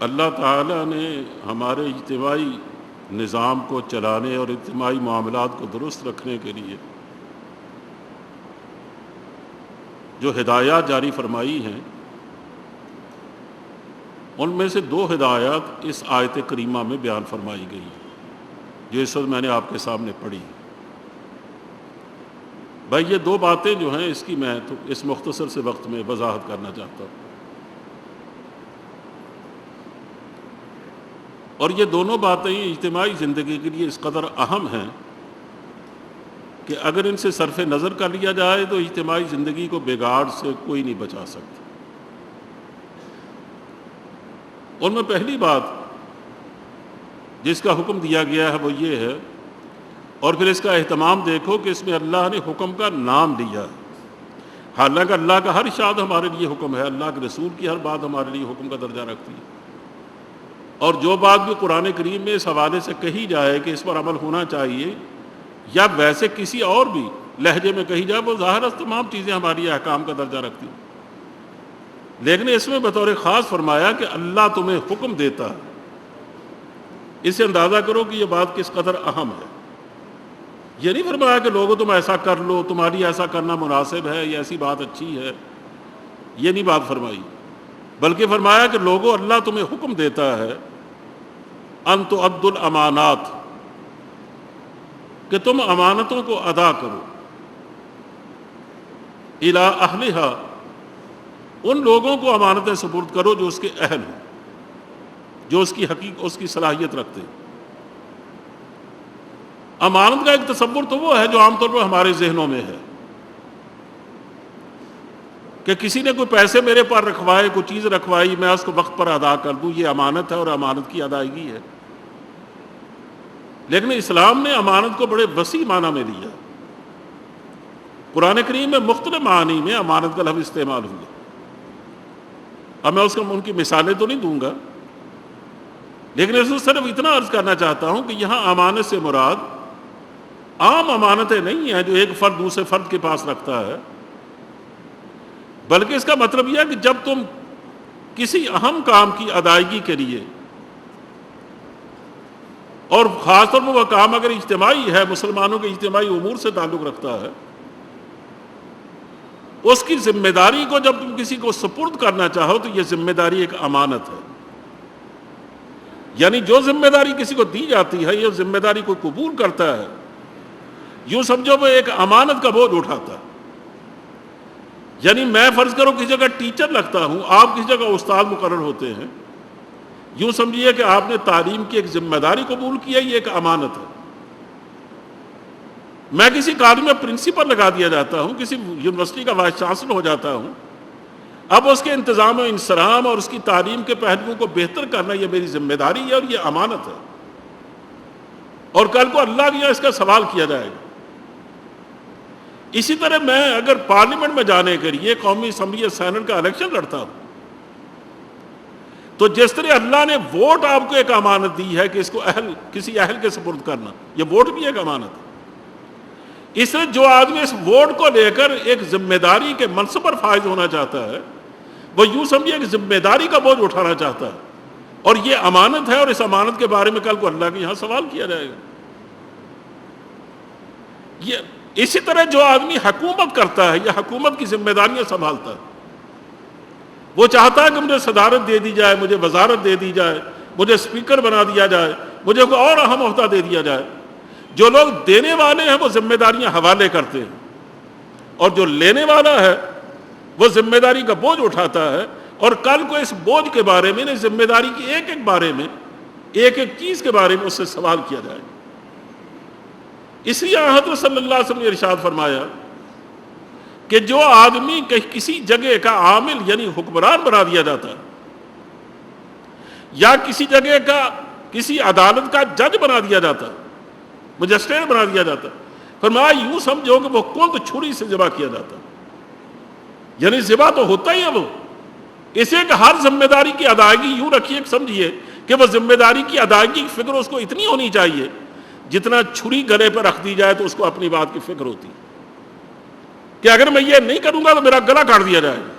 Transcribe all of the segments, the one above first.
اللہ تعالیٰ نے ہمارے اجتماعی نظام کو چلانے اور اجتماعی معاملات کو درست رکھنے کے لیے جو ہدایات جاری فرمائی ہیں، ان میں سے 2 ہدایات اس آیت کریمہ میں بیان فرمائی گئی ہیں جو اس وقت میں نے آپ کے سامنے پڑھی۔ بھائی یہ 2 باتیں جو ہیں اس کی میں تو اس مختصر سے وقت میں وضاحت کرنا چاہتا ہوں، اور یہ دونوں باتیں اجتماعی زندگی کے لیے اس قدر اہم ہیں کہ اگر ان سے صرف نظر کر لیا جائے تو اجتماعی زندگی کو بگاڑ سے کوئی نہیں بچا سکتا۔ ان میں پہلی بات جس کا حکم دیا گیا ہے وہ یہ ہے، اور پھر اس کا اہتمام دیکھو کہ اس میں اللہ نے حکم کا نام لیا ہے، حالانکہ اللہ کا ہر اشارہ ہمارے لیے حکم ہے، اللہ کے رسول کی ہر بات ہمارے لیے حکم کا درجہ رکھتی ہے، اور جو بات بھی قرآن کریم میں اس حوالے سے کہی جائے کہ اس پر عمل ہونا چاہیے یا ویسے کسی اور بھی لہجے میں کہی جائے، وہ ظاہر تمام چیزیں ہماری احکام کا درجہ رکھتی ہیں، لیکن اس میں بطور خاص فرمایا کہ اللہ تمہیں حکم دیتا ہے۔ اس سے اندازہ کرو کہ یہ بات کس قدر اہم ہے۔ یہ نہیں فرمایا کہ لوگوں تم ایسا کر لو، تمہاری ایسا کرنا مناسب ہے، یہ ایسی بات اچھی ہے، یہ نہیں بات فرمائی، بلکہ فرمایا کہ لوگوں اللہ تمہیں حکم دیتا ہے ان تؤدوا الامانات، کہ تم امانتوں کو ادا کرو، الی اہلھا، ان لوگوں کو امانتیں سپرد کرو جو اس کے اہل ہوں، جو اس کی صلاحیت رکھتے ہیں۔ امانت کا ایک تصور تو وہ ہے جو عام طور پر ہمارے ذہنوں میں ہے کہ کسی نے کوئی پیسے میرے پر رکھوائے، کوئی چیز رکھوائی، میں اس کو وقت پر ادا کر دوں، یہ امانت ہے اور امانت کی ادائیگی ہے۔ لیکن اسلام نے امانت کو بڑے وسیع معنی میں لیا۔ قرآن کریم میں مختلف معنی میں امانت کا لفظ استعمال ہوا۔ اب میں ان کی مثالیں تو نہیں دوں گا، لیکن اس کو صرف اتنا عرض کرنا چاہتا ہوں کہ یہاں امانت سے مراد عام امانتیں نہیں ہیں جو ایک فرد دوسرے فرد کے پاس رکھتا ہے، بلکہ اس کا مطلب یہ ہے کہ جب تم کسی اہم کام کی ادائیگی کے لیے، اور خاص طور پر وہ کام اگر اجتماعی ہے، مسلمانوں کے اجتماعی امور سے تعلق رکھتا ہے، اس کی ذمہ داری کو جب تم کسی کو سپرد کرنا چاہو تو یہ ذمہ داری ایک امانت ہے۔ یعنی جو ذمہ داری کسی کو دی جاتی ہے، یہ ذمہ داری کوئی قبول کرتا ہے، یوں سمجھو وہ ایک امانت کا بوجھ اٹھاتا ہے۔ یعنی میں فرض کرو کسی جگہ ٹیچر لگتا ہوں، آپ کسی جگہ استاد مقرر ہوتے ہیں، یوں سمجھیے کہ آپ نے تعلیم کی ایک ذمہ داری قبول کی ہے، یہ ایک امانت ہے۔ میں کسی کالج میں پرنسپل لگا دیا جاتا ہوں، کسی یونیورسٹی کا وائس چانسلر ہو جاتا ہوں، اب اس کے انتظام و انصرام اور اس کی تعلیم کے پہلوؤں کو بہتر کرنا یہ میری ذمہ داری ہے اور یہ امانت ہے، اور کل کو اللہ کے یہاں اس کا سوال کیا جائے گا۔ اسی طرح میں اگر پارلیمنٹ میں جانے کے لیے قومی اسمبلی یا سینٹ کا الیکشن لڑتا ہوں، تو جس طرح اللہ نے ووٹ آپ کو ایک امانت دی ہے کہ اس کو کسی اہل کے سپرد کرنا، یہ ووٹ بھی ایک امانت ہے، اس طرح جو آدمی اس ووٹ کو لے کر ایک ذمہ داری کے منصب پر فائز ہونا چاہتا ہے، وہ یوں سمجھے کہ ذمہ داری کا بوجھ اٹھانا چاہتا ہے، اور یہ امانت ہے، اور اس امانت کے بارے میں کل کو اللہ کے یہاں سوال کیا جائے گا۔ اسی طرح جو آدمی حکومت کرتا ہے یا حکومت کی ذمہ داریاں سنبھالتا ہے، وہ چاہتا ہے کہ مجھے صدارت دے دی جائے، مجھے وزارت دے دی جائے، مجھے اسپیکر بنا دیا جائے، مجھے کوئی اور اہم عہدہ دے دیا جائے۔ جو لوگ دینے والے ہیں وہ ذمہ داریاں حوالے کرتے ہیں، اور جو لینے والا ہے وہ ذمہ داری کا بوجھ اٹھاتا ہے، اور کل کو اس بوجھ کے بارے میں، ذمہ داری کی ایک ایک بارے میں، ایک ایک چیز کے بارے میں اس سے سوال کیا جائے۔ اس لیے حضرت صلی اللہ علیہ وسلم نے ارشاد فرمایا کہ جو آدمی کسی جگہ کا عامل یعنی حکمران بنا دیا جاتا ہے، یا کسی جگہ کا کسی عدالت کا جج بنا دیا جاتا ہے، مجسٹریٹ بنا دیا جاتا ہے، فرمایا یوں سمجھو کہ وہ کند چھری سے ذبح کیا جاتا ہے۔ یعنی ذبح تو ہوتا ہی ہے وہ، اسے کہ ہر ذمہ داری کی ادائیگی یوں رکھیے سمجھیے کہ وہ ذمہ داری کی ادائیگی کی فکر اس کو اتنی ہونی چاہیے جتنا چھری گلے پر رکھ دی جائے تو اس کو اپنی بات کی فکر ہوتی کہ اگر میں یہ نہیں کروں گا تو میرا گلا کاٹ دیا جائے گا۔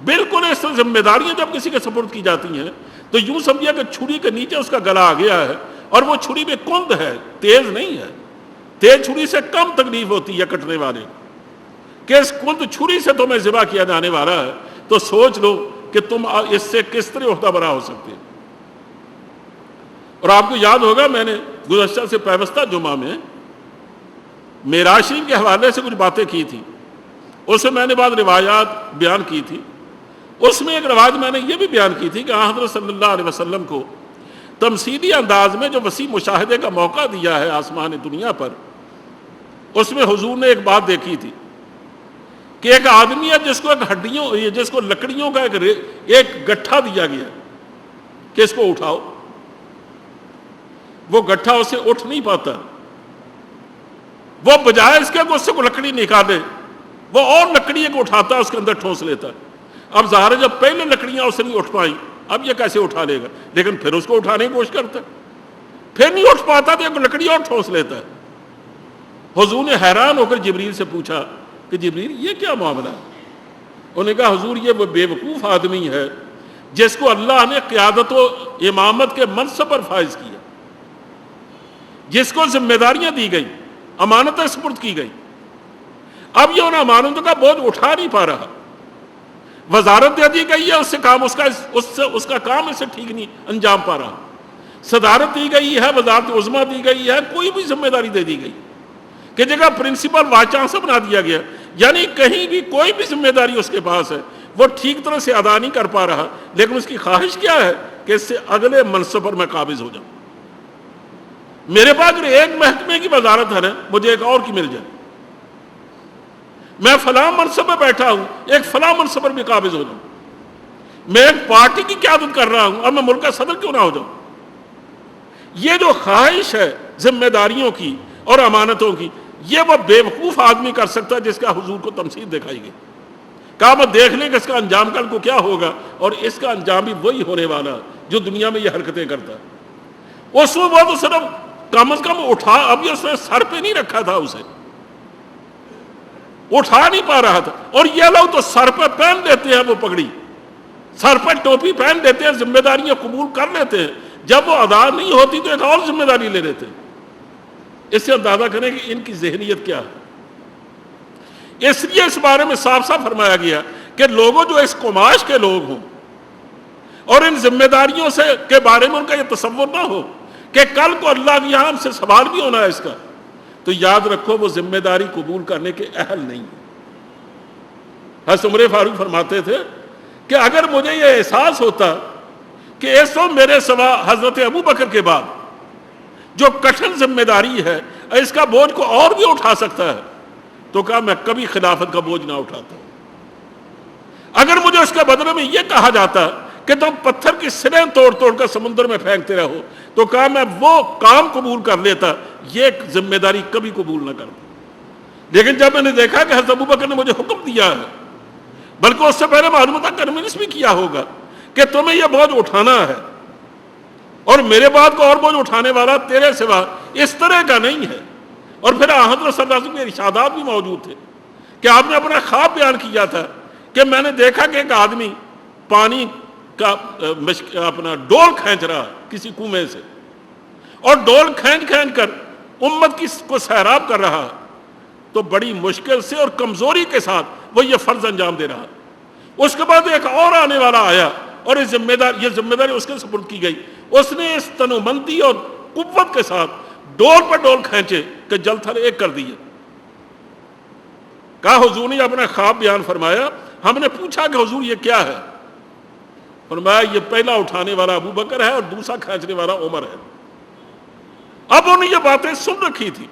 بالکل اس ذمہ داریاں جب کسی کے سپرد کی جاتی ہیں تو یوں سمجھیا کہ چھری کے نیچے اس کا گلا آ گیا ہے اور وہ چھری میں کند ہے، تیز نہیں ہے، تیز چھری سے کم تکلیف ہوتی ہے کٹنے والے کہ اس کند چھری سے تمہیں ذبح کیا جانے والا ہے، تو سوچ لو کہ تم اس سے کس طرح عہدہ برا ہو سکتے ہیں۔ اور آپ کو یاد ہوگا میں نے گزشتہ سے پیوستہ جمعہ میں معراج شریف کے حوالے سے کچھ باتیں کی تھی، اس میں نے بعض روایات بیان کی تھی۔ اس میں ایک روایت میں نے یہ بھی بیان کی تھی کہ حضرت صلی اللہ علیہ وسلم کو تمثیلی انداز میں جو وسیع مشاہدے کا موقع دیا ہے آسمان دنیا پر، اس میں حضور نے ایک بات دیکھی تھی کہ ایک آدمی ہے جس کو جس کو لکڑیوں کا ایک گٹھا دیا گیا کہ اس کو اٹھاؤ، وہ گٹھا اسے اٹھ نہیں پاتا، وہ بجائے اس کے کہ اس سے کو لکڑی نکالے وہ اور لکڑی کو اٹھاتا ہے، اس کے اندر ٹھونس لیتا ہے۔ اب ظاہر ہے جب پہلے لکڑیاں اسے نہیں اٹھ پائیں، اب یہ کیسے اٹھا لے گا، لیکن پھر اس کو اٹھانے کی کوشش کرتا ہے، پھر نہیں اٹھ پاتا تو ایک لکڑی اور ٹھونس لیتا ہے۔ حضور نے حیران ہو کر جبریل سے پوچھا کہ جبریل یہ کیا معاملہ ہے؟ انہوں نے کہا حضور یہ وہ بے وقوف آدمی ہے جس کو اللہ نے قیادت و امامت کے منصب پر فائز کیا، جس کو ذمہ داریاں دی گئی، امانتیں سپرد کی گئی، اب یہ ان امانتوں کا بوجھ اٹھا نہیں پا رہا، وزارت دے دی گئی ہے اس سے کام اس کا کام اسے ٹھیک نہیں انجام پا رہا، صدارت دی گئی ہے، وزارت عظمیٰ دی گئی ہے، کوئی بھی ذمہ داری دے دی گئی کہ جگہ پرنسپل وائس چانسلر بنا دیا گیا، یعنی کہیں بھی کوئی بھی ذمہ داری اس کے پاس ہے وہ ٹھیک طرح سے ادا نہیں کر پا رہا، لیکن اس کی خواہش کیا ہے کہ اس سے اگلے منصب پر میں قابض ہو جاؤں، میرے پاس اگر ایک محکمے کی وزارت ہے نا مجھے ایک اور کی مل جائے، میں فلاں منصب پہ بیٹھا ہوں ایک فلاں منصب پر بھی قابض ہو جاؤں، میں ایک پارٹی کی قیادت کر رہا ہوں اب میں ملک کا صدر کیوں نہ ہو جاؤں۔ یہ جو خواہش ہے ذمہ داریوں کی اور امانتوں کی، یہ وہ بے وقوف آدمی کر سکتا ہے جس کا حضور کو تمثیل دکھائی گئی، کہا میں دیکھ لیں کہ اس کا انجام کل کو کیا ہوگا، اور اس کا انجام بھی وہی ہونے والا جو دنیا میں یہ حرکتیں کرتا ہے۔ اس میں وہ تو صرف کم از کم اٹھا، ابھی اس نے سر پہ نہیں رکھا تھا، اسے اٹھا نہیں پا رہا تھا، اور یہ لوگ تو سر پہ پہن لیتے ہیں، وہ پگڑی سر پہ ٹوپی پہن لیتے ہیں، ذمہ داریاں قبول کر لیتے ہیں، جب وہ ادا نہیں ہوتی تو ایک اور ذمہ داری لے لیتے ہیں۔ اس سے اندازہ کریں کہ ان کی ذہنیت کیا ہے۔ اس لیے اس بارے میں صاف صاف فرمایا گیا کہ لوگوں جو اس قماش کے لوگ ہوں اور ان ذمہ داریوں سے کے بارے میں ان کا یہ تصور نہ ہو کہ کل کو اللہ کے یہاں ہم سے سوال بھی ہونا ہے اس کا، تو یاد رکھو وہ ذمہ داری قبول کرنے کے اہل نہیں ہے۔ حضرت عمر فاروق فرماتے تھے کہ اگر مجھے یہ احساس ہوتا کہ اس وقت میرے سوا حضرت ابو بکر کے بعد جو کٹھن ذمہ داری ہے اس کا بوجھ کو اور بھی اٹھا سکتا ہے تو کہا میں کبھی خلافت کا بوجھ نہ اٹھاتا۔ اگر مجھے اس کے بدلے میں یہ کہا جاتا کہ تم پتھر کی سریں توڑ توڑ کر سمندر میں پھینکتے رہو تو کہا میں وہ کام قبول کر لیتا، یہ ذمہ داری کبھی قبول نہ کرتا۔ لیکن جب میں نے دیکھا کہ حضرت ابوبکر نے مجھے حکم دیا ہے، بلکہ اس سے پہلے معلومات کنوینس بھی کیا ہوگا کہ تمہیں یہ بوجھ اٹھانا ہے، اور میرے بعد کو اور بوجھ اٹھانے والا تیرے سوا اس طرح کا نہیں ہے۔ اور پھر حضرت صلی اللہ علیہ وسلم کے ارشادات بھی موجود تھے کہ آپ نے اپنا خواب بیان کیا تھا کہ میں نے دیکھا کہ ایک آدمی پانی کا اپنا ڈول کھینچ رہا کسی کنویں سے، اور ڈول کھینچ کھینچ کر امت کو سیراب کر رہا، تو بڑی مشکل سے اور کمزوری کے ساتھ وہ یہ فرض انجام دے رہا۔ اس کے بعد ایک اور آنے والا آیا اور یہ ذمہ داری اس کے سپرد کی گئی، اس نے اس تنومندی اور قوت کے ساتھ ڈول پر ڈول کھینچے کہ جل تھل ایک کر دیے۔ کہا حضور نے اپنا خواب بیان فرمایا، ہم نے پوچھا کہ حضور یہ کیا ہے؟ فرمایا یہ پہلا اٹھانے والا ابو بکر ہے اور دوسرا کھینچنے والا عمر ہے۔ اب انہوں نے یہ باتیں سن رکھی تھی،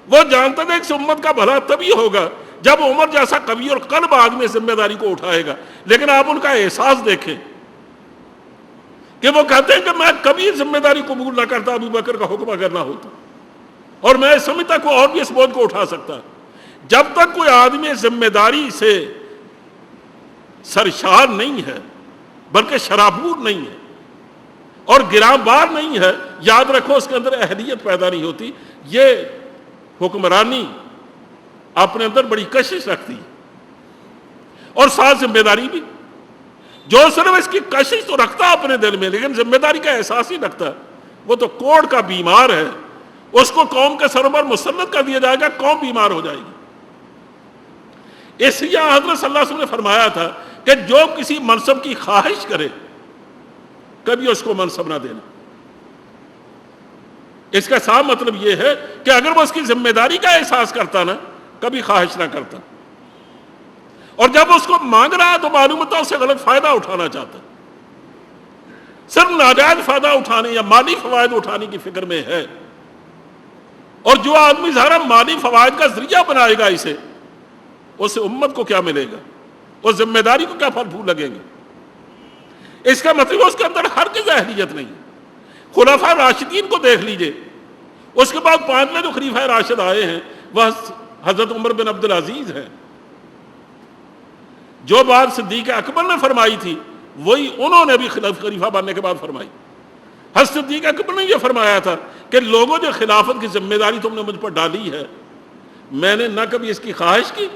وہ جانتے تھے کہ امت کا بھلا تبھی ہوگا جب عمر جیسا قوی اور قلب آدمی ذمہ داری کو اٹھائے گا، لیکن آپ ان کا احساس دیکھیں کہ وہ کہتے ہیں کہ میں کبھی ذمہ داری قبول نہ کرتا ابو بکر کا حکم اگر نہ ہوتا، اور میں سمجھتا کوئی اور بھی اس بوجھ کو اٹھا سکتا۔ جب تک کوئی آدمی ذمہ داری سے سرشار نہیں ہے بلکہ شرابور نہیں ہے اور گراں بار نہیں ہے، یاد رکھو اس کے اندر اہلیت پیدا نہیں ہوتی۔ یہ حکمرانی اپنے اندر بڑی کشش رکھتی ہے اور ساتھ ذمہ داری بھی۔ جو صرف اس کی کشش تو رکھتا ہے اپنے دل میں لیکن ذمہ داری کا احساس ہی رکھتا ہے، وہ تو کوڑ کا بیمار ہے، اس کو قوم کے سر پر مسلط کر دیا جائے گا، قوم بیمار ہو جائے گی۔ اس لیے حضرت صلی اللہ علیہ وسلم نے فرمایا تھا کہ جو کسی منصب کی خواہش کرے کبھی اس کو منصب نہ دینا۔ اس کا صاف مطلب یہ ہے کہ اگر وہ اس کی ذمہ داری کا احساس کرتا نا کبھی خواہش نہ کرتا، اور جب اس کو مانگ رہا تو معلوم ہوتا اسے غلط فائدہ اٹھانا چاہتا، صرف ناجائز فائدہ اٹھانے یا مالی فوائد اٹھانے کی فکر میں ہے۔ اور جو آدمی ظاہر مالی فوائد کا ذریعہ بنائے گا اسے امت کو کیا ملے گا، اس ذمہ داری کو کیا پھل پھول لگیں گے؟ اس کا مطلب اس کے اندر ہرگز اہلیت نہیں۔ خلفاء راشدین کو دیکھ لیجئے، اس کے بعد 5ویں جو خلیفہ راشد آئے ہیں وہ حضرت عمر بن عبد العزیز ہیں۔ جو بات صدیق اکبر نے فرمائی تھی وہی انہوں نے بھی خلیفہ بننے کے بعد فرمائی۔ حضرت صدیق اکبر نے یہ فرمایا تھا کہ لوگوں جو خلافت کی ذمہ داری تم نے مجھ پر ڈالی ہے، میں نے نہ کبھی اس کی خواہش کی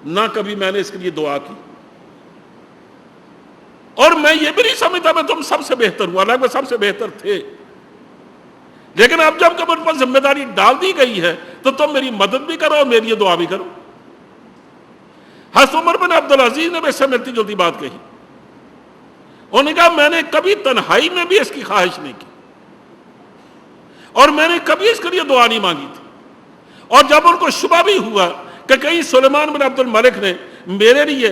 نہ کبھی میں نے اس کے لیے دعا کی، اور میں یہ بھی نہیں سمجھتا میں تم سب سے بہتر ہوں، حالانکہ سب سے بہتر تھے، لیکن اب جب کہ مجھ پر ذمہ داری ڈال دی گئی ہے تو تم میری مدد بھی کرو اور میری یہ دعا بھی کرو۔ حضرت عمر بن عبد العزیز نے بھی اس سے ملتی جلتی بات کہی، انہوں نے کہا میں نے کبھی تنہائی میں بھی اس کی خواہش نہیں کی اور میں نے کبھی اس کے لیے دعا نہیں مانگی تھی، اور جب ان کو شبہ بھی ہوا کہ کہیں سلیمان بن عبد الملک نے میرے لیے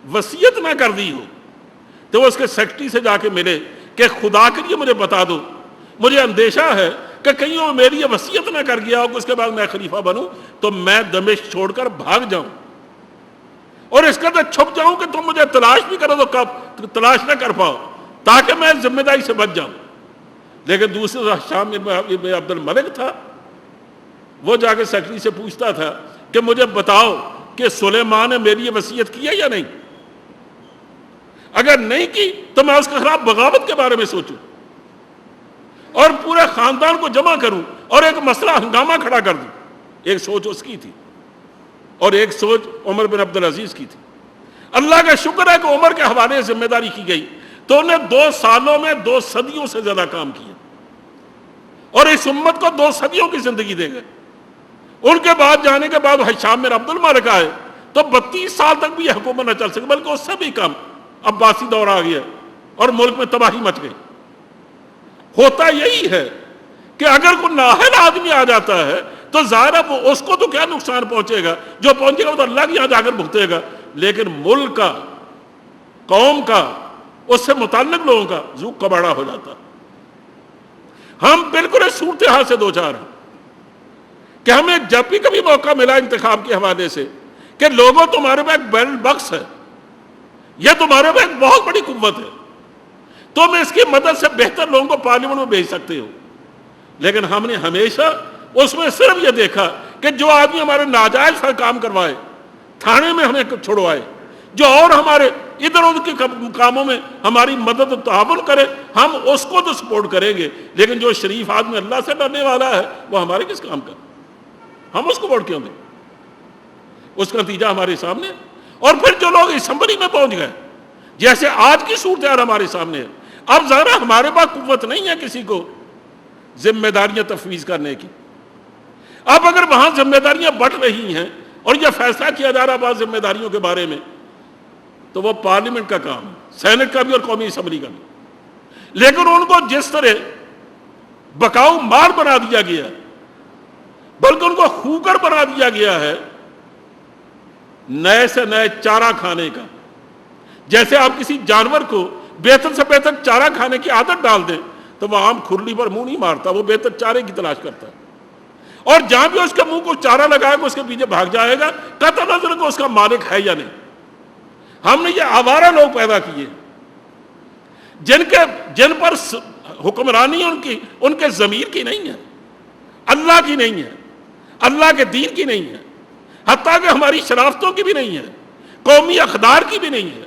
وصیت نہ کر دی ہو تو وہ اس کے سیکرٹری سے جا کے ملے کہ خدا کے لیے مجھے بتا دو، مجھے اندیشہ ہے کہ کہیں وہ میری وصیت نہ کر گیا ہو کہ اس کے بعد میں خلیفہ بنوں تو میں دمشق چھوڑ کر بھاگ جاؤں اور اس کا تو چھپ جاؤں کہ تم مجھے تلاش بھی کرو تو کب تلاش نہ کر پاؤ، تاکہ میں ذمہ داری سے بچ جاؤں۔ لیکن دوسرے ہشام بن عبد الملک تھا، وہ جا کے سیکرٹری سے پوچھتا تھا کہ مجھے بتاؤ کہ سلیمان نے میری یہ وصیت کی ہے یا نہیں، اگر نہیں کی تو میں اس کے خلاف بغاوت کے بارے میں سوچوں اور پورے خاندان کو جمع کروں اور ایک مسئلہ ہنگامہ کھڑا کر دوں۔ ایک سوچ اس کی تھی اور ایک سوچ عمر بن عبد العزیز کی تھی۔ اللہ کا شکر ہے کہ عمر کے حوالے ذمہ داری کی گئی تو انہیں 2 سالوں میں 2 صدیوں سے زیادہ کام کیا اور اس امت کو 2 صدیوں کی زندگی دے گئے۔ ان کے بعد جانے کے بعد ہشام بن عبد الملک آئے تو 32 سال تک بھی یہ حکومت نہ چل سکی، بلکہ اس سے بھی کم، عباسی دور آ گیا اور ملک میں تباہی مچ گئی۔ ہوتا یہی ہے کہ اگر کوئی نااہل آدمی آ جاتا ہے تو ظاہر ہے وہ اس کو تو کیا نقصان پہنچے گا، جو پہنچے گا وہ تو اللہ کے یہاں جا کر بھگتے گا، لیکن ملک کا، قوم کا، اس سے متعلق لوگوں کا ذوق کباڑا ہو جاتا۔ ہم بالکل اس صورتحال سے دوچار ہیں کہ ہمیں جب بھی کبھی موقع ملا انتخاب کے حوالے سے کہ لوگوں تمہارے پاس ایک بیلٹ باکس ہے، یہ تمہارے پاس ایک بہت بڑی قوت ہے، تم اس کی مدد سے بہتر لوگوں کو پارلیمنٹ میں بھیج سکتے ہو، لیکن ہم نے ہمیشہ اس میں صرف یہ دیکھا کہ جو آدمی ہمارے ناجائز کام کروائے، تھانے میں ہمیں چھڑوائے، جو اور ہمارے ادھر ادھر کے کاموں میں ہماری مدد و تعاون کرے، ہم اس کو تو سپورٹ کریں گے، لیکن جو شریف آدمی اللہ سے ڈرنے والا ہے وہ ہمارے کس کام کا، ہم اس کو ووٹ کیوں دیں؟ اس کا نتیجہ ہمارے سامنے۔ اور پھر جو لوگ اسمبلی میں پہنچ گئے، جیسے آج کی صورتحال ہمارے سامنے ہے، اب ذرا ہمارے پاس قوت نہیں ہے کسی کو ذمہ داریاں تفویض کرنے کی۔ اب اگر وہاں ذمہ داریاں بٹ رہی ہیں اور یہ فیصلہ کیا جا رہا بعض ذمہ داریوں کے بارے میں، تو وہ پارلیمنٹ کا کام ہے، سینٹ کا بھی اور قومی اسمبلی کا بھی، لیکن ان کو جس طرح بکاؤ مار بنا دیا گیا، بلکہ ان کو خوکر بنا دیا گیا ہے نئے سے نئے چارہ کھانے کا۔ جیسے آپ کسی جانور کو بہتر سے بہتر چارہ کھانے کی عادت ڈال دیں تو وہ عام کھرلی پر منہ نہیں مارتا، وہ بہتر چارے کی تلاش کرتا ہے، اور جہاں بھی اس کے منہ کو چارہ لگائے گا اس کے پیچھے بھاگ جائے گا، قطع نظر کو اس کا مالک ہے یا نہیں۔ ہم نے یہ آوارہ لوگ پیدا کیے جن پر حکمرانی ان کے ضمیر کی نہیں ہے، اللہ کی نہیں ہے، اللہ کے دین کی نہیں ہے، حتیٰ کہ ہماری شرافتوں کی بھی نہیں ہے، قومی اقدار کی بھی نہیں ہے،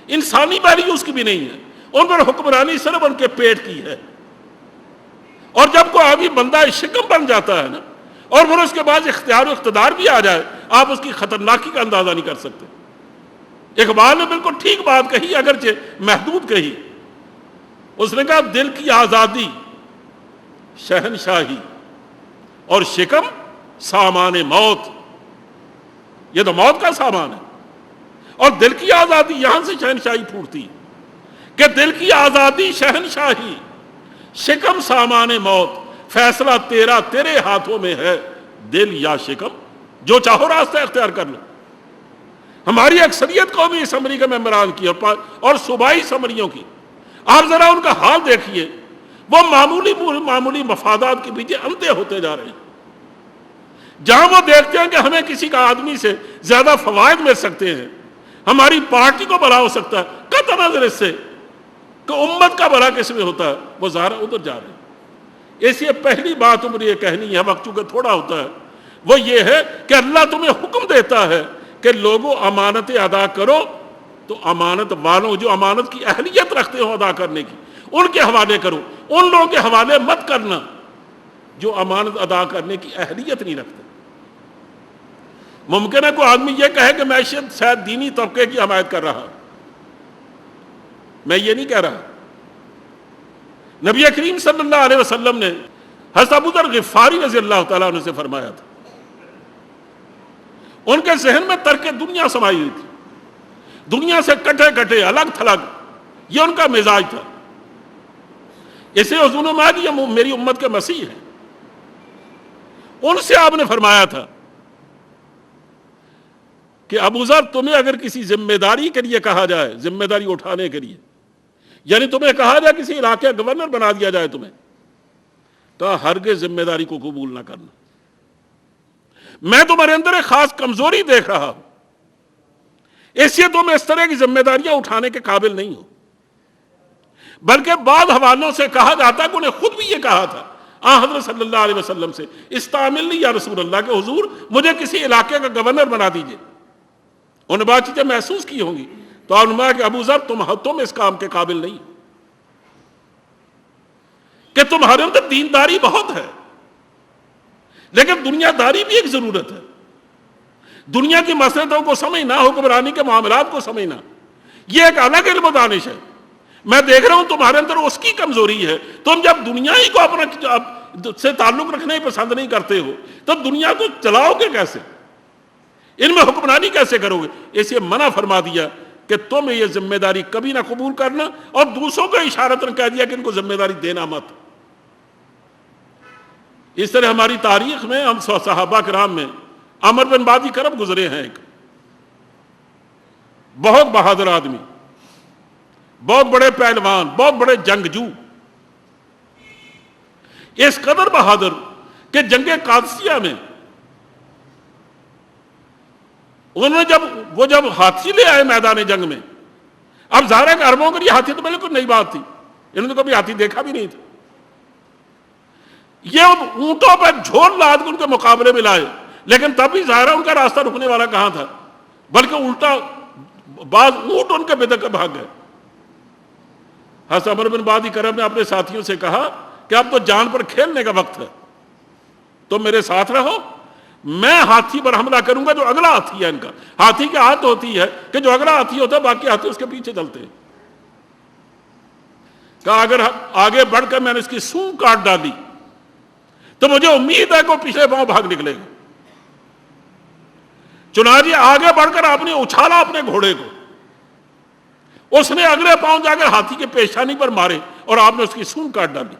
انسانی ویلیوز کی بھی نہیں ہے، ان پر حکمرانی صرف ان کے پیٹ کی ہے۔ اور جب کوئی آدمی بندہ شکم بن جاتا ہے نا، اور پھر اس کے بعد اختیار و اقتدار بھی آ جائے، آپ اس کی خطرناکی کا اندازہ نہیں کر سکتے۔ اقبال نے بالکل ٹھیک بات کہی، اگرچہ محدود کہی. اس نے کہا دل کی آزادی شہنشاہی اور شکم سامان موت. یہ تو موت کا سامان ہے. اور دل کی آزادی، یہاں سے شہنشاہی پھوٹتی کہ دل کی آزادی شہنشاہی، شکم سامان موت. فیصلہ تیرا، تیرے ہاتھوں میں ہے، دل یا شکم، جو چاہو راستہ اختیار کر لو. ہماری اکثریت قومی اسمبلی کے ممبران کی اور صوبائی اسمبلیوں کی، آپ ذرا ان کا حال دیکھیے. وہ معمولی مفادات کے پیچھے اندھے ہوتے جا رہے ہیں. جہاں وہ دیکھتے ہیں کہ ہمیں کسی کا آدمی سے زیادہ فوائد مل سکتے ہیں، ہماری پارٹی کو بھلا ہو سکتا ہے، قطع نظر اس سے کہ امت کا بھلا کس میں ہوتا ہے، وہ ظاہر ادھر جا رہے ہیں. اس لیے پہلی بات مجھے یہ کہنی ہے، وقت چونکہ تھوڑا ہوتا ہے، وہ یہ ہے کہ اللہ تمہیں حکم دیتا ہے کہ لوگوں امانتیں ادا کرو، تو امانت والوں جو امانت کی اہلیت رکھتے ہو ادا کرنے کی، ان کے حوالے کرو. ان لوگوں کے حوالے مت کرنا جو امانت ادا کرنے کی اہلیت نہیں رکھتے. ممکن ہے کوئی آدمی یہ کہے کہ میں شاید دینی طبقے کی حمایت کر رہا، میں یہ نہیں کہہ رہا. نبی کریم صلی اللہ علیہ وسلم نے حضرت ابو ذر غفاری رضی اللہ تعالیٰ عنہ سے فرمایا تھا، ان کے ذہن میں ترک دنیا سمائی ہوئی تھی، دنیا سے کٹے کٹے، الگ تھلگ، یہ ان کا مزاج تھا. اسے حضور نے کہا کہ یہ میری امت کے مسیح ہیں. ان سے آپ نے فرمایا تھا کہ ابو ذر تمہیں اگر کسی ذمہ داری کے لیے کہا جائے، ذمہ داری اٹھانے کے لیے، یعنی تمہیں کہا جائے کسی علاقے کا گورنر بنا دیا جائے تمہیں، تو ہرگز ذمہ داری کو قبول نہ کرنا. میں تمہارے اندر ایک خاص کمزوری دیکھ رہا ہوں، اس لیے تم اس طرح کی ذمہ داریاں اٹھانے کے قابل نہیں ہو. بلکہ بعض حوالوں سے کہا جاتا ہے کہ انہیں خود بھی یہ کہا تھا حضرت صلی اللہ علیہ وسلم سے، استعملنی یا رسول اللہ، کہ حضور مجھے کسی علاقے کا گورنر بنا دیجئے. انہیں بات چیزیں محسوس کی ہوں گی، تو آپ نے کہا کہ ابو ذر تم اس کام کے قابل نہیں، کہ تمہارے اندر دینداری بہت ہے، لیکن دنیا داری بھی ایک ضرورت ہے. دنیا کی مسئلوں کو سمجھنا، حکمرانی کے معاملات کو سمجھنا، یہ ایک الگ علم و دانش ہے. میں دیکھ رہا ہوں تمہارے اندر اس کی کمزوری ہے. تم جب دنیا ہی کو اپنا سے تعلق رکھنا ہی پسند نہیں کرتے ہو، تو دنیا کو چلاؤ گے کیسے، ان میں حکمرانی کیسے کرو گے؟ اس لیے منع فرما دیا کہ تم یہ ذمہ داری کبھی نہ قبول کرنا، اور دوسروں کو اشارتاً کہہ دیا کہ ان کو ذمہ داری دینا مت. اس طرح ہماری تاریخ میں، ہم صحابہ کرام میں عمر بن بادی کرب گزرے ہیں، ایک بہت بہادر آدمی، بہت بڑے پہلوان، بہت بڑے جنگجو، اس قدر بہادر کہ جنگ قادسیہ میں انہوں نے جب ہاتھی لے آئے میدان جنگ میں، اب ظاہر ہے کہ عربوں کے لیے ہاتھی تو بالکل نئی بات تھی، انہوں نے کبھی ہاتھی دیکھا بھی نہیں تھا. یہ اونٹوں پر جھول لاد کے ان کے مقابلے میں لائے، لیکن تب بھی ظاہر ہے ان کا راستہ رکنے والا کہاں تھا، بلکہ الٹا بعض اونٹ ان کے بدک بھاگ گئے. حضرت عمر بن بادی کرب نے اپنے ساتھیوں سے کہا کہ اب تو جان پر کھیلنے کا وقت ہے، تم میرے ساتھ رہو، میں ہاتھی پر حملہ کروں گا جو اگلا ہاتھی ہے ان کا. ہاتھی کی عادت ہوتی ہے کہ جو اگلا ہاتھی ہوتا ہے باقی ہاتھی اس کے پیچھے چلتے ہیں. کہا اگر آگے بڑھ کر میں نے اس کی سونگ کاٹ ڈالی تو مجھے امید ہے کہ وہ پچھلے پاؤں بھاگ نکلے گا. چنانچہ آگے بڑھ کر آپ نے اچھالا اپنے گھوڑے کو، اس نے اگلے پاؤں جا کر ہاتھی کے پیشانی پر مارے اور آپ نے اس کی سونگ کاٹ ڈالی.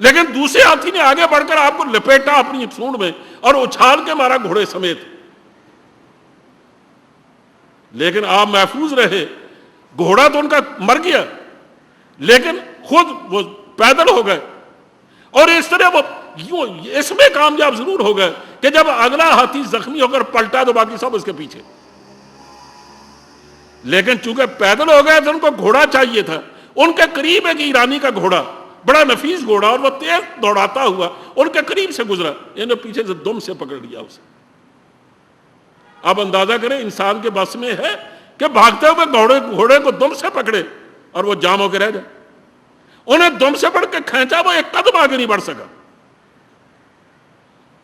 لیکن دوسرے ہاتھی نے آگے بڑھ کر آپ کو لپیٹا اپنی سونڈ میں اور اچھال کے مارا گھوڑے سمیت. لیکن آپ محفوظ رہے، گھوڑا تو ان کا مر گیا لیکن خود وہ پیدل ہو گئے، اور اس طرح وہ اس میں کامیاب ضرور ہو گئے کہ جب اگلا ہاتھی زخمی ہو کر پلٹا تو باقی سب اس کے پیچھے. لیکن چونکہ پیدل ہو گئے تو ان کو گھوڑا چاہیے تھا. ان کے قریب ایک ایرانی کا گھوڑا، بڑا نفیس گھوڑا، اور وہ تیز دوڑاتا ہوا ان کے قریب سے گزرا، انہوں نے پیچھے سے دم سے پکڑ لیا اسے. اب اندازہ کریں انسان کے بس میں ہے کہ بھاگتے ہوئے گھوڑے کو دم سے پکڑے اور وہ جام ہو کے رہ جائے. انہیں دم سے پڑھ کے کھینچا، وہ ایک قدم آگے نہیں بڑھ سکا.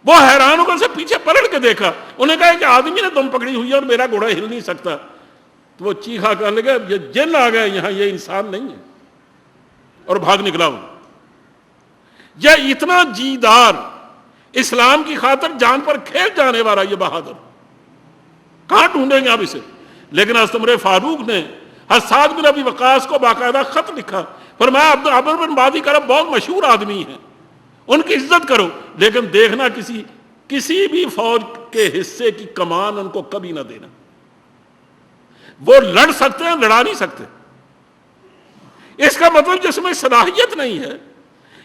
وہ حیران ہو کر سے پیچھے پلٹ کے دیکھا، انہیں کہا کہ آدمی نے دم پکڑی ہوئی ہے اور میرا گھوڑا ہل نہیں سکتا. تو وہ چیخا کرنے لگا یہ جن آ گئے یہاں، یہ انسان نہیں ہے، اور بھاگ نکلا. وہ یہ اتنا جیدار، اسلام کی خاطر جان پر کھیل جانے والا یہ بہادر، کہاں ڈھونڈیں گے آپ اسے؟ لیکن حضرت عمر فاروق نے حضرت سعد بن ابی وقاص کو باقاعدہ خط لکھا، فرمایا عبد بن بادی کرب بہت مشہور آدمی ہیں، ان کی عزت کرو، لیکن دیکھنا کسی بھی فوج کے حصے کی کمان ان کو کبھی نہ دینا. وہ لڑ سکتے ہیں، لڑا نہیں سکتے. اس کا مطلب جس میں صلاحیت نہیں ہے،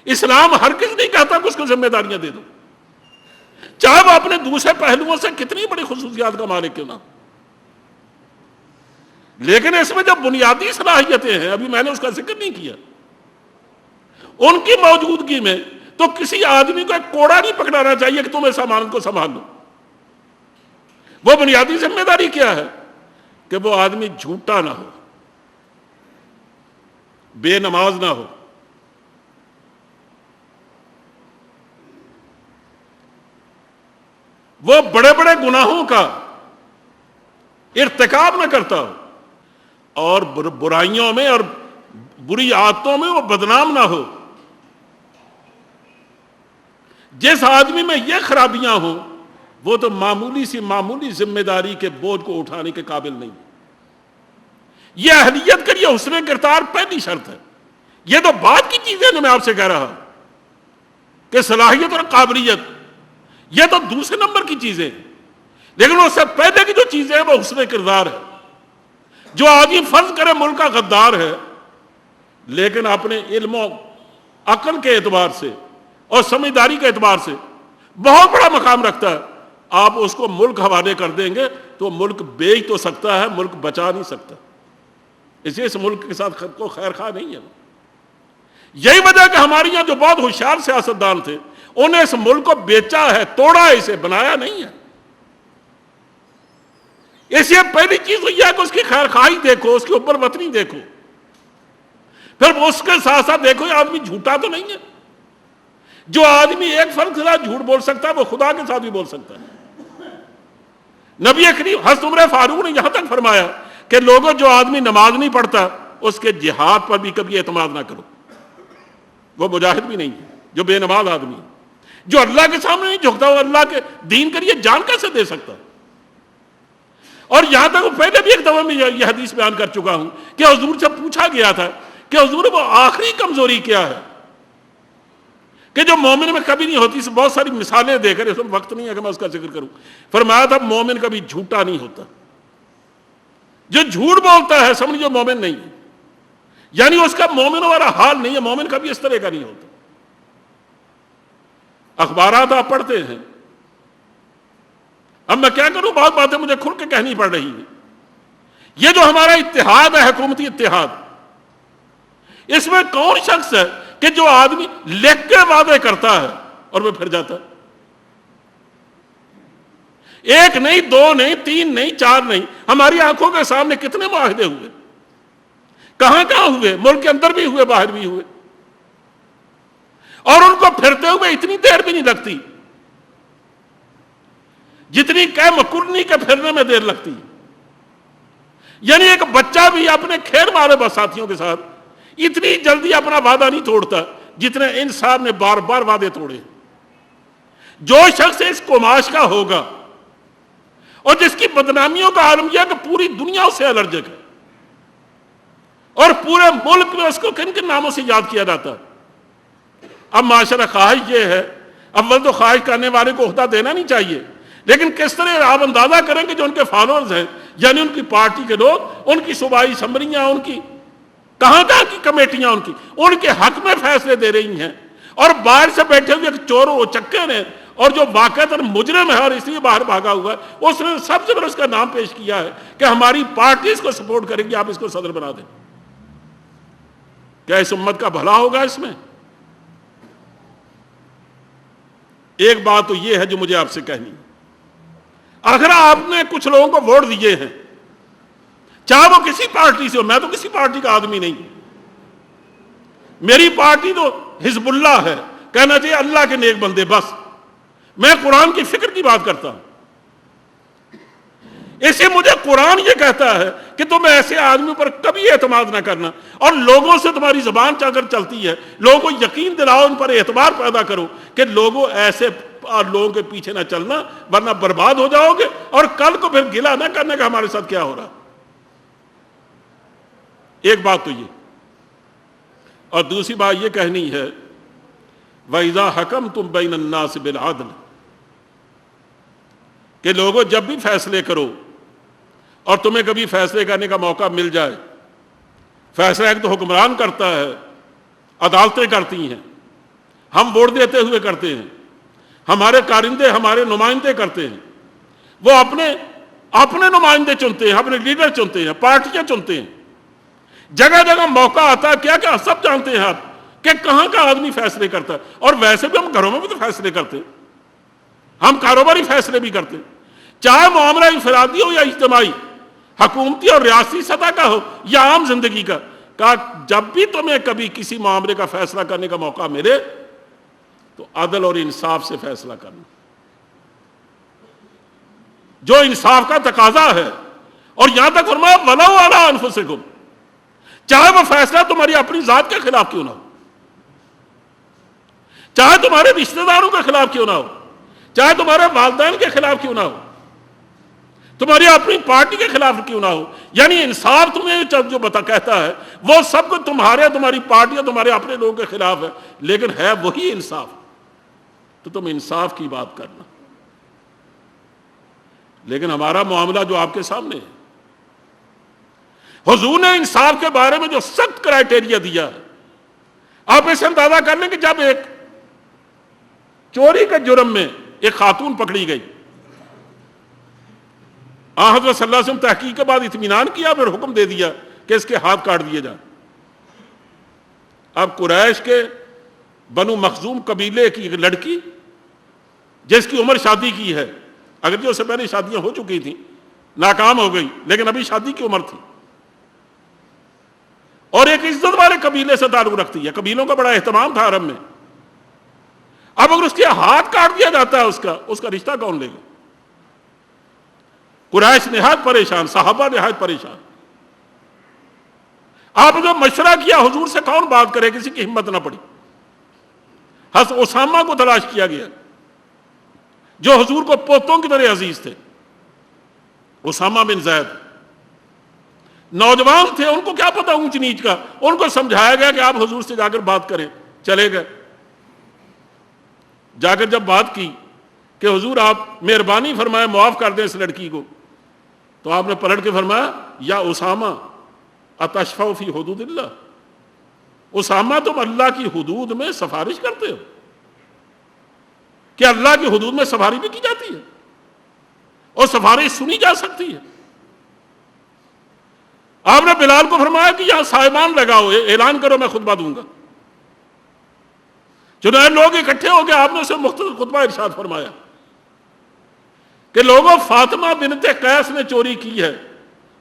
اسلام ہرگز نہیں کہتا کہ اس کو ذمہ داریاں دے دو، چاہے وہ اپنے دوسرے پہلوؤں سے کتنی بڑی خصوصیات کا مالک کیوں نہ. لیکن اس میں جو بنیادی صلاحیتیں ہیں، ابھی میں نے اس کا ذکر نہیں کیا، ان کی موجودگی میں تو کسی آدمی کو ایک کوڑا نہیں پکڑانا چاہیے کہ تم اس امانت کو سنبھال لو. وہ بنیادی ذمہ داری کیا ہے کہ وہ آدمی جھوٹا نہ ہو، بے نماز نہ ہو، وہ بڑے بڑے گناہوں کا ارتکاب نہ کرتا ہو، اور برائیوں میں اور بری عادتوں میں وہ بدنام نہ ہو. جس آدمی میں یہ خرابیاں ہوں وہ تو معمولی ذمہ داری کے بوجھ کو اٹھانے کے قابل نہیں. یہ اہلیت کے لیے حسن کردار پہلی شرط ہے. یہ تو بعد کی چیزیں جو میں آپ سے کہہ رہا ہوں کہ صلاحیت اور قابلیت یہ تو دوسرے نمبر کی چیزیں ہیں، لیکن اس سے پہلے کی جو چیزیں ہیں وہ حسن کردار ہے. جو آدمی فرض کرے ملک کا غدار ہے، لیکن اپنے علم و عقل کے اعتبار سے اور سمجھداری کے اعتبار سے بہت بڑا مقام رکھتا ہے، آپ اس کو ملک حوالے کر دیں گے تو ملک بیچ تو سکتا ہے، ملک بچا نہیں سکتا. اس لیے اس ملک کے ساتھ خود کو خیر خواہ نہیں ہے. یہی وجہ کہ ہمارے یہاں جو بہت ہوشیار سیاستدان تھے، انہیں اس ملک کو بیچا ہے، توڑا ہے، اسے بنایا نہیں ہے. اس لیے پہلی چیز تو یہ ہے کہ اس کی خیر خواہی دیکھو، اس کی اوپر وطنی دیکھو، پھر اس کے ساتھ ساتھ دیکھو یہ آدمی جھوٹا تو نہیں ہے. جو آدمی ایک فرد کے ساتھ جھوٹ بول سکتا ہے وہ خدا کے ساتھ بھی بول سکتا ہے. نبی کریم حضرت عمر فاروق نے یہاں تک فرمایا کہ لوگوں، جو آدمی نماز نہیں پڑھتا اس کے جہاد پر بھی کبھی اعتماد نہ کرو، وہ مجاہد بھی نہیں ہے. جو بے نماز آدمی ہے، جو اللہ کے سامنے نہیں جھکتا، وہ اللہ کے دین کے لیے جان کیسے دے سکتا ہے؟ اور یہاں تک وہ پہلے بھی ایک دفعہ میں یہ حدیث بیان کر چکا ہوں کہ حضور سے پوچھا گیا تھا کہ حضور وہ آخری کمزوری کیا ہے کہ جو مومن میں کبھی نہیں ہوتی. اس بہت ساری مثالیں دے کر، اس میں وقت نہیں ہے کہ میں اس کا ذکر کروں. فرمایا تھا مومن کبھی جھوٹا نہیں ہوتا. جو جھوٹ بولتا ہے سمجھو مومن نہیں ہے، یعنی اس کا مومن والا حال نہیں ہے. مومن کبھی اس طرح کا نہیں ہوتا. اخبارات آپ پڑھتے ہیں، اب میں کیا کروں، بہت باتیں مجھے کھل کے کہنی پڑ رہی ہیں. یہ جو ہمارا اتحاد ہے، حکومتی اتحاد، اس میں کون شخص ہے کہ جو آدمی لکھ کے وعدے کرتا ہے اور وہ پھر جاتا ہے؟ ایک نہیں، دو نہیں، تین نہیں، چار نہیں، ہماری آنکھوں کے سامنے کتنے معاہدے ہوئے، کہاں کہاں ہوئے، ملک کے اندر بھی ہوئے، باہر بھی ہوئے، اور ان کو پھرتے ہوئے اتنی دیر بھی نہیں لگتی جتنی کہ مکرنی کے پھرنے میں دیر لگتی. یعنی ایک بچہ بھی اپنے کھیل والے ساتھیوں کے ساتھ اتنی جلدی اپنا وعدہ نہیں توڑتا جتنے ان صاحب نے بار بار وعدے توڑے. جو شخص اس قماش کا ہوگا اور جس کی بدنامیوں کا عالم یہ کہ پوری دنیا اس سے الرجک ہے اور پورے ملک میں اس کو کن کن ناموں سے یاد کیا جاتا ہے. اب معاشرہ خواہش یہ ہے، اول تو خواہش کرنے والے کو عہدہ دینا نہیں چاہیے، لیکن کس طرح آپ اندازہ کریں کہ جو ان کے فالوورز ہیں، یعنی ان کی پارٹی کے لوگ، ان کی صوبائی اسمبلیاں، ان کی کہاں کہاں کی کمیٹیاں ان کے حق میں فیصلے دے رہی ہیں، اور باہر سے بیٹھے ہوئے ایک چور و چکے نے، اور جو واقعتاً مجرم ہے اور اس لیے باہر بھاگا ہوا ہے، اس نے سب سے پہلے اس کا نام پیش کیا ہے کہ ہماری پارٹی اس کو سپورٹ کرے گی، آپ اس کو صدر بنا دیں. کیا اس امت کا بھلا ہوگا اس میں؟ ایک بات تو یہ ہے جو مجھے آپ سے کہنی، اگر آپ نے کچھ لوگوں کو ووٹ دیے ہیں، چاہے وہ کسی پارٹی سے ہو، میں تو کسی پارٹی کا آدمی نہیں، میری پارٹی تو حزب اللہ ہے، کہنا چاہیے اللہ کے نیک بندے، بس میں قرآن کی فکر کی بات کرتا ہوں. اسے مجھے قرآن یہ کہتا ہے کہ تم ایسے آدمی پر کبھی اعتماد نہ کرنا، اور لوگوں سے تمہاری زبان اگر چلتی ہے لوگوں کو یقین دلاؤ، ان پر اعتبار پیدا کرو کہ لوگوں ایسے لوگوں کے پیچھے نہ چلنا ورنہ برباد ہو جاؤ گے، اور کل کو پھر گلا نہ کرنے کا ہمارے ساتھ کیا ہو رہا. ایک بات تو یہ، اور دوسری بات یہ کہنی ہے وَإِذَا حَكَمْتُمْ بَيْنَ النَّاسِ بِالْعَدْلِ، کہ لوگوں جب بھی فیصلے کرو اور تمہیں کبھی فیصلے کرنے کا موقع مل جائے، فیصلہ ایک تو حکمران کرتا ہے، عدالتیں کرتی ہیں، ہم ووٹ دیتے ہوئے کرتے ہیں، ہمارے کارندے ہمارے نمائندے کرتے ہیں، وہ اپنے نمائندے چنتے ہیں، اپنے لیڈر چنتے ہیں، پارٹیاں چنتے ہیں. جگہ جگہ موقع آتا ہے، کیا کیا سب جانتے ہیں آپ کہ کہاں کا آدمی فیصلے کرتا ہے. اور ویسے بھی ہم گھروں میں بھی تو فیصلے کرتے ہیں، ہم کاروباری فیصلے بھی کرتے ہیں، چاہے معاملہ انفرادی ہو یا اجتماعی، حکومتی اور ریاستی سطح کا ہو یا عام زندگی کا. کہا جب بھی تمہیں کبھی کسی معاملے کا فیصلہ کرنے کا موقع ملے تو عدل اور انصاف سے فیصلہ کرنا، جو انصاف کا تقاضا ہے. اور یہاں تک فرمایا وَلَوْ عَلَىٰ أَنفُسِكُمْ، چاہے وہ فیصلہ تمہاری اپنی ذات کے خلاف کیوں نہ ہو، چاہے تمہارے رشتہ داروں کے خلاف کیوں نہ ہو، چاہے تمہارے والدین کے خلاف کیوں نہ ہو، تمہاری اپنی پارٹی کے خلاف کیوں نہ ہو. یعنی انصاف تمہیں جو کہتا ہے وہ سب کو تمہاری پارٹی اور تمہارے اپنے لوگوں کے خلاف ہے، لیکن ہے وہی انصاف. تو تم انصاف کی بات کرنا. لیکن ہمارا معاملہ جو آپ کے سامنے ہے، حضور نے انصاف کے بارے میں جو سخت کرائٹیریا دیا ہے، آپ اسے اندازہ کر لیں کہ جب ایک چوری کے جرم میں ایک خاتون پکڑی گئی، حضرت صلی اللہ علیہ وسلم تحقیق کے بعد اطمینان کیا، پھر حکم دے دیا کہ اس کے ہاتھ کاٹ دیے جائیں. اب قریش کے بنو مخزوم قبیلے کی ایک لڑکی جس کی عمر شادی کی ہے، اگرچہ اس سے پہلے شادیاں ہو چکی تھیں، ناکام ہو گئی، لیکن ابھی شادی کی عمر تھی، اور ایک عزت والے قبیلے سے تعلق رکھتی ہے، قبیلوں کا بڑا اہتمام تھا عرب میں. اب اگر اس کے ہاتھ کاٹ دیا جاتا ہے اس کا رشتہ کون لے گا؟ قریش نہایت پریشان، صحابہ نہایت پریشان. آپ جو مشورہ کیا حضور سے کون بات کرے، کسی کی ہمت نہ پڑی. حضرت اسامہ کو تلاش کیا گیا جو حضور کو پوتوں کی طرح عزیز تھے. اسامہ بن زید نوجوان تھے، ان کو کیا پتا اونچ نیچ کا. ان کو سمجھایا گیا کہ آپ حضور سے جا کر بات کریں. چلے گئے، جا کر جب بات کی کہ حضور آپ مہربانی فرمائے معاف کر دیں اس لڑکی کو، تو آپ نے پلٹ کے فرمایا یا اسامہ اتشفع فی حدود اللہ، اسامہ تم اللہ کی حدود میں سفارش کرتے ہو؟ کہ اللہ کی حدود میں سفارش بھی کی جاتی ہے اور سفارش سنی جا سکتی ہے. آپ نے بلال کو فرمایا کہ یہاں صاحبان لگاؤ، اعلان کرو میں خطبہ دوں گا. چنانچہ لوگ اکٹھے ہو گئے، آپ نے اسے مختصر خطبہ ارشاد فرمایا کہ لوگوں فاطمہ بنت قیس نے چوری کی ہے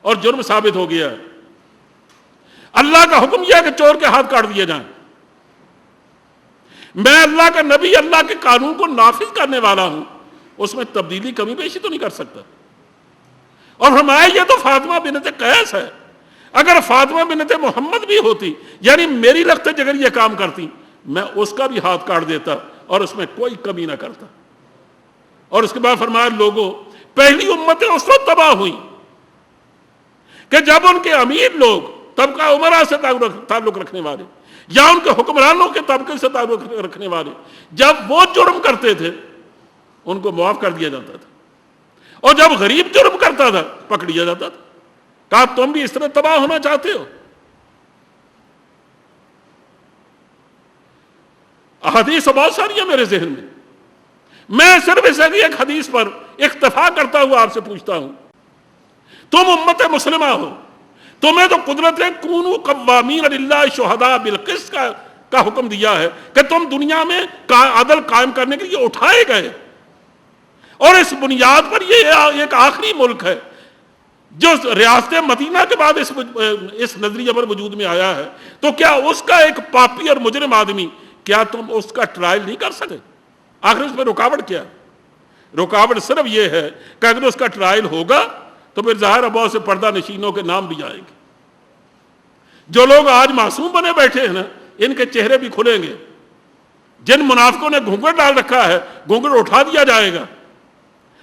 اور جرم ثابت ہو گیا ہے. اللہ کا حکم یہ ہے کہ چور کے ہاتھ کاٹ دیے جائیں. میں اللہ کا نبی، اللہ کے قانون کو نافذ کرنے والا ہوں، اس میں تبدیلی کمی بیشی تو نہیں کر سکتا. اور فرمایا یہ تو فاطمہ بنت قیس ہے، اگر فاطمہ بنت محمد بھی ہوتی، یعنی میری لخت جگر یہ کام کرتی، میں اس کا بھی ہاتھ کاٹ دیتا اور اس میں کوئی کمی نہ کرتا. اور اس کے بعد فرمایا لوگوں پہلی امتیں اس وقت تباہ ہوئی کہ جب ان کے امیر لوگ طبقہ عمرہ سے تعلق رکھنے والے یا ان کے حکمرانوں کے طبقے سے تعلق رکھنے والے جب وہ جرم کرتے تھے ان کو معاف کر دیا جاتا تھا، اور جب غریب جرم کرتا تھا پکڑ لیا جاتا تھا. کہا تم بھی اس طرح تباہ ہونا چاہتے ہو؟ احادیث بہت ساری ہیں میرے ذہن میں صرف اس ایک حدیث پر اکتفا کرتا ہوا آپ سے پوچھتا ہوں. تم امت مسلمہ ہو، تمہیں تو قدرت نے کونوا قوامین للہ شہداء بالقسط کا حکم دیا ہے کہ تم دنیا میں عدل قائم کرنے کے لیے اٹھائے گئے، اور اس بنیاد پر یہ ایک آخری ملک ہے جو ریاست مدینہ کے بعد اس نظریے پر وجود میں آیا ہے. تو کیا اس کا ایک پاپی اور مجرم آدمی، کیا تم اس کا ٹرائل نہیں کر سکتے؟ آخر اس میں رکاوٹ کیا؟ رکاوٹ صرف یہ ہے کہ اگر اس کا ٹرائل ہوگا تو پھر ظاہر بہت سے پردہ نشینوں کے نام بھی آئیں گے. جو لوگ آج معصوم بنے بیٹھے ہیں نا، ان کے چہرے بھی کھلیں گے. جن منافقوں نے گھونگھٹ ڈال رکھا ہے گھونگھٹ اٹھا دیا جائے گا.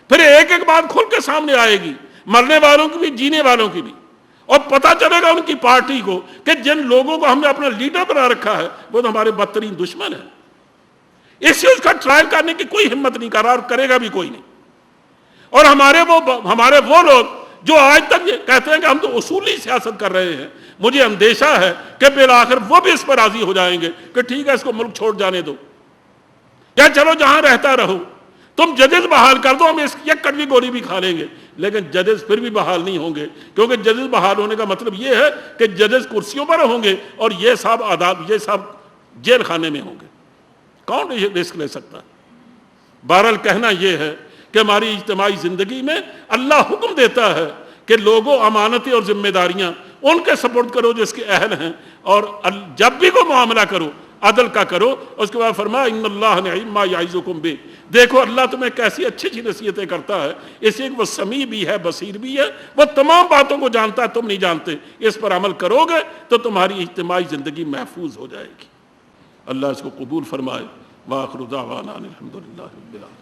پھر ایک ایک بات کھل کے سامنے آئے گی، مرنے والوں کی بھی جینے والوں کی بھی. اور پتہ چلے گا ان کی پارٹی کو کہ جن لوگوں کو ہم نے اپنا لیڈر بنا رکھا ہے وہ تو ہمارے بدترین دشمن ہیں. اس سے اس کا ٹرائل کرنے کی کوئی ہمت نہیں کر رہا اور کرے گا بھی کوئی نہیں. اور ہمارے وہ لوگ جو آج تک یہ کہتے ہیں کہ ہم تو اصولی سیاست کر رہے ہیں، مجھے اندیشہ ہے کہ بالآخر وہ بھی اس پر راضی ہو جائیں گے کہ ٹھیک ہے اس کو ملک چھوڑ جانے دو، یا چلو جہاں رہتا رہو، تم ججز بحال کر دو، ہم اس یک کڑوی گولی بھی کھا لیں گے. لیکن ججز پھر بھی بحال نہیں ہوں گے، کیونکہ ججز بحال ہونے کا مطلب یہ ہے کہ ججز کرسیوں پر ہوں گے اور یہ صاحب جیل خانے میں ہوں گے. کون رسک لے سکتا؟ بہرحال کہنا یہ ہے کہ ہماری اجتماعی زندگی میں اللہ حکم دیتا ہے کہ لوگوں امانتیں اور ذمہ داریاں ان کے سپورٹ کرو جو اس کے اہل ہیں، اور جب بھی کوئی معاملہ کرو عدل کا کرو. اس کے بعد فرمایا ان اللہ نعم ما یعظکم بہ، دیکھو اللہ تمہیں کیسی اچھی اچھی نصیحتیں کرتا ہے. اس لیے وہ سمیع بھی ہے، بصیر بھی ہے، وہ تمام باتوں کو جانتا ہے، تم نہیں جانتے. اس پر عمل کرو گے تو تمہاری اجتماعی زندگی محفوظ ہو جائے گی. اللہ اس کو قبول فرمائے. وآخر دعوانا الحمدللہ رب العالمین.